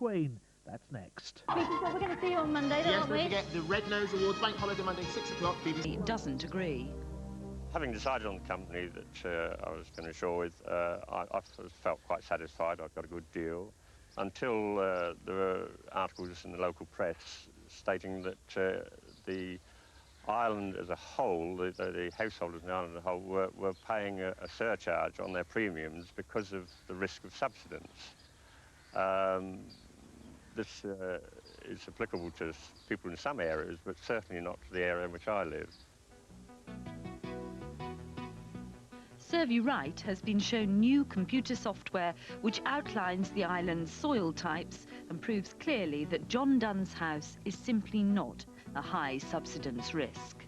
Twain. That's next. We're going to see you on Monday, yes, aren't we? Yes, don't forget the Red Nose Awards, Bank Holiday Monday, 6 o'clock, BBC. He doesn't agree. Having decided on the company that I was going to insure with, I felt quite satisfied. I got a good deal until there were articles in the local press stating that the island as a whole, the householders in the island as a whole, were paying a surcharge on their premiums because of the risk of subsidence. This is applicable to people in some areas, but certainly not to the area in which I live. Serve You Right has been shown new computer software which outlines the island's soil types and proves clearly that John Dunn's house is simply not a high subsidence risk.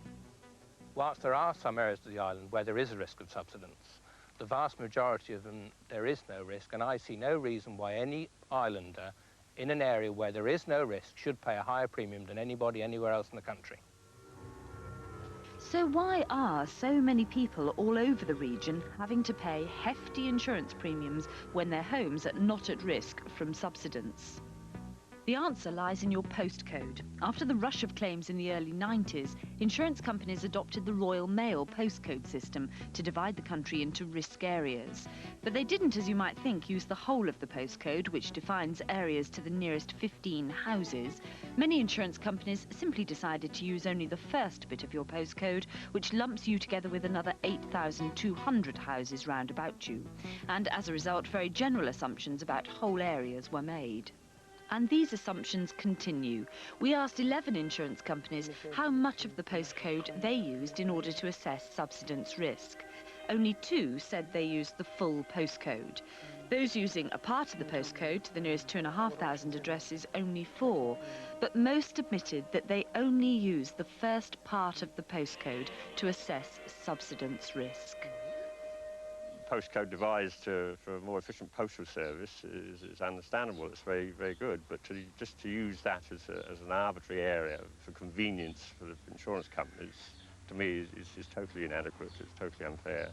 Whilst there are some areas of the island where there is a risk of subsidence, the vast majority of them there is no risk, and I see no reason why any islander in an area where there is no risk should pay a higher premium than anybody anywhere else in the country. So why are so many people all over the region having to pay hefty insurance premiums when their homes are not at risk from subsidence? The answer lies in your postcode. After the rush of claims in the early 90s, insurance companies adopted the Royal Mail postcode system to divide the country into risk areas. But they didn't, as you might think, use the whole of the postcode, which defines areas to the nearest 15 houses. Many insurance companies simply decided to use only the first bit of your postcode, which lumps you together with another 8,200 houses round about you. And as a result, very general assumptions about whole areas were made. And these assumptions continue. We asked 11 insurance companies how much of the postcode they used in order to assess subsidence risk. Only 2 said they used the full postcode. Those using a part of the postcode to the nearest 2,500 addresses, only 4. But most admitted that they only used the first part of the postcode to assess subsidence risk. Postcode devised for a more efficient postal service is understandable. It's very, very good. But just to use that as an arbitrary area for convenience for the insurance companies, to me, is totally inadequate. It's totally unfair.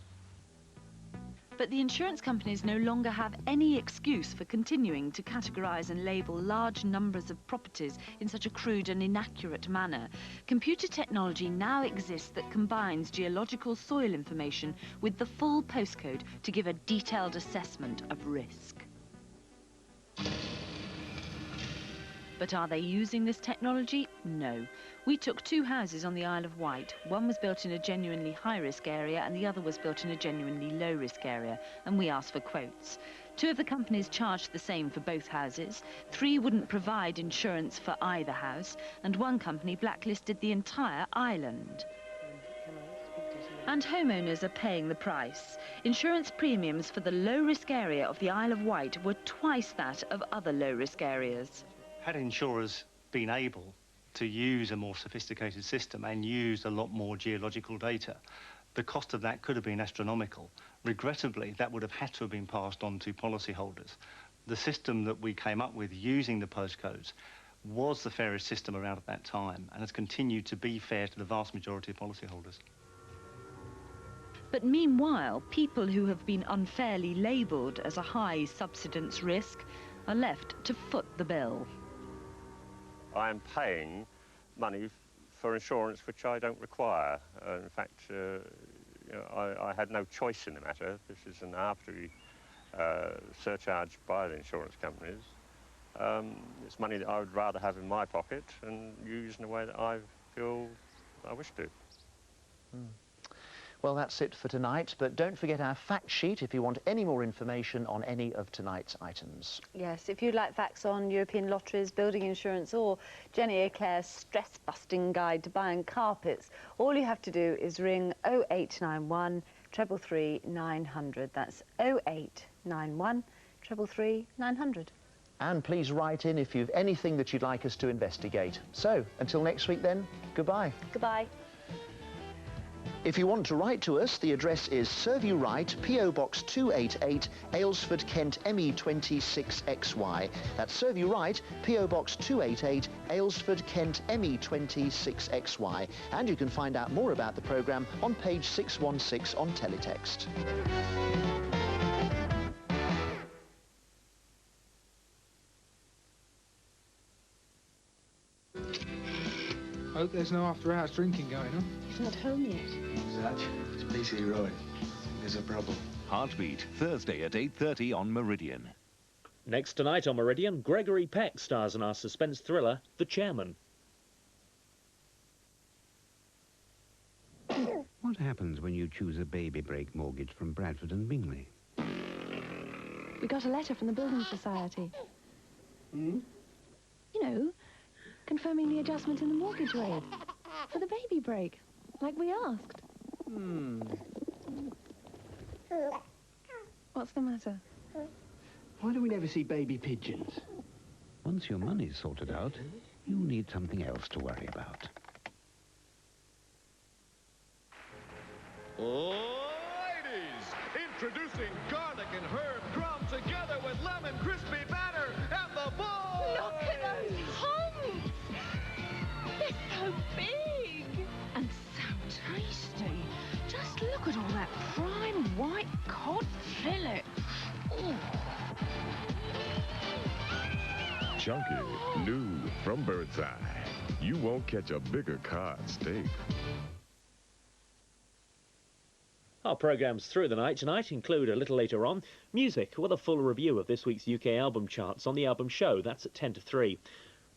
But the insurance companies no longer have any excuse for continuing to categorise and label large numbers of properties in such a crude and inaccurate manner. Computer technology now exists that combines geological soil information with the full postcode to give a detailed assessment of risk. But are they using this technology? No. We took 2 houses on the Isle of Wight. One was built in a genuinely high-risk area and the other was built in a genuinely low-risk area, and we asked for quotes. 2 of the companies charged the same for both houses, 3 wouldn't provide insurance for either house, and 1 company blacklisted the entire island. And homeowners are paying the price. Insurance premiums for the low-risk area of the Isle of Wight were twice that of other low-risk areas. Had insurers been able to use a more sophisticated system and use a lot more geological data, the cost of that could have been astronomical. Regrettably, that would have had to have been passed on to policyholders. The system that we came up with using the postcodes was the fairest system around at that time and has continued to be fair to the vast majority of policyholders. But meanwhile, people who have been unfairly labelled as a high subsidence risk are left to foot the bill. I am paying money for insurance which I don't require. In fact, I had no choice in the matter. This is an arbitrary surcharge by the insurance companies. It's money that I would rather have in my pocket and use in a way that I feel I wish to. Well, that's it for tonight, but don't forget our fact sheet if you want any more information on any of tonight's items. Yes, if you'd like facts on European lotteries, building insurance or Jenny Eclair's stress-busting guide to buying carpets, all you have to do is ring 0891 333 900. That's 0891 333 900. And please write in if you've anything that you'd like us to investigate. So, until next week then, goodbye. Goodbye. If you want to write to us, the address is Serve You Right, P.O. Box 288, Aylesford, Kent, ME26XY. That's Serve You Right, P.O. Box 288, Aylesford, Kent, ME26XY. And you can find out more about the programme on page 616 on teletext. Hope there's no after-hours drinking going on. He's not home yet. Zach, it's basically right. There's a problem. Heartbeat, Thursday at 8:30 on Meridian. Next tonight on Meridian, Gregory Peck stars in our suspense thriller, The Chairman. What happens when you choose a baby break mortgage from Bradford and Bingley? We got a letter from the Building Society. You know, confirming the adjustment in the mortgage rate for the baby break, like we asked. What's the matter? Why do we never see baby pigeons? Once your money's sorted out, you need something else to worry about. Ladies, introducing garlic and herb crumb together with lemon crispy batter and the ball. Look at those hunks! They're so big and so tasty. Just look at all that prime white cod fillet. Ooh. Chunky, new from Birdseye. You won't catch a bigger cod steak. Our programmes through the night tonight include, a little later on, music with a full review of this week's UK album charts on The Album Show. That's at 10 to 3.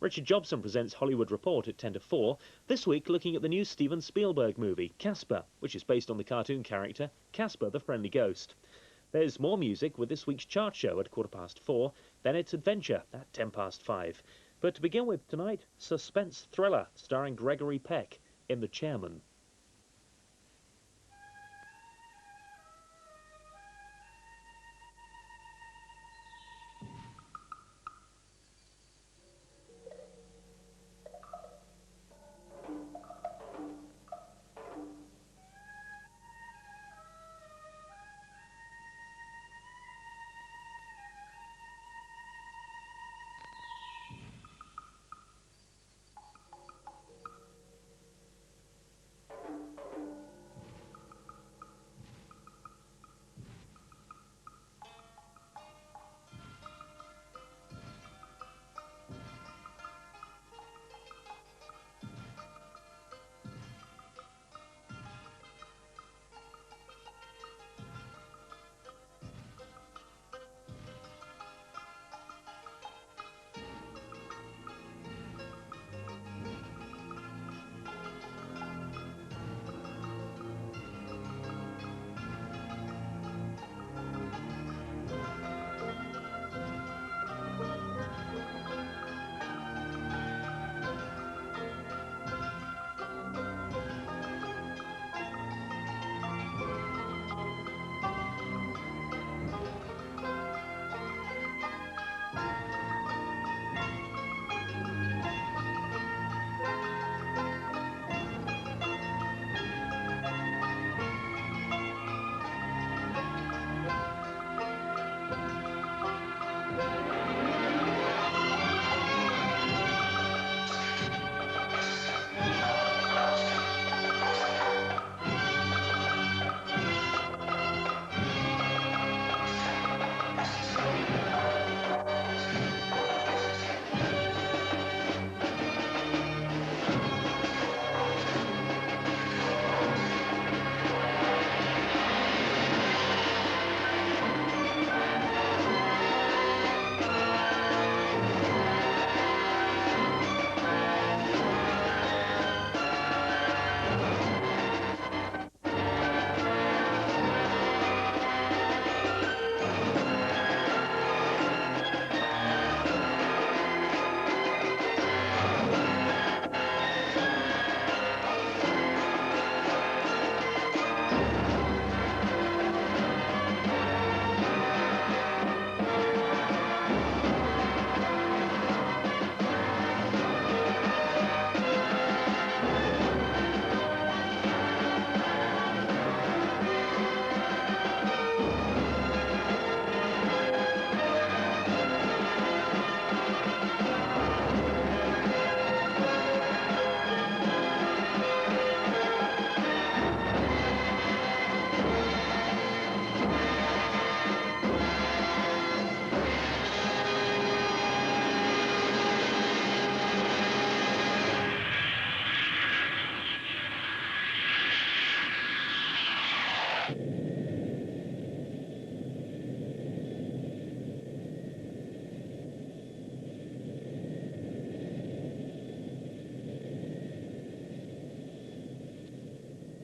Richard Jobson presents Hollywood Report at 10 to 4. This week looking at the new Steven Spielberg movie, Casper, which is based on the cartoon character Casper the Friendly Ghost. There's more music with this week's chart show at 4:15. Then it's Adventure at 5:10. But to begin with tonight, suspense thriller starring Gregory Peck in The Chairman.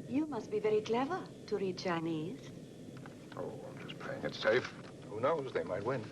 You must be very clever to read Chinese. Oh, I'm just playing it safe. Who knows? They might win.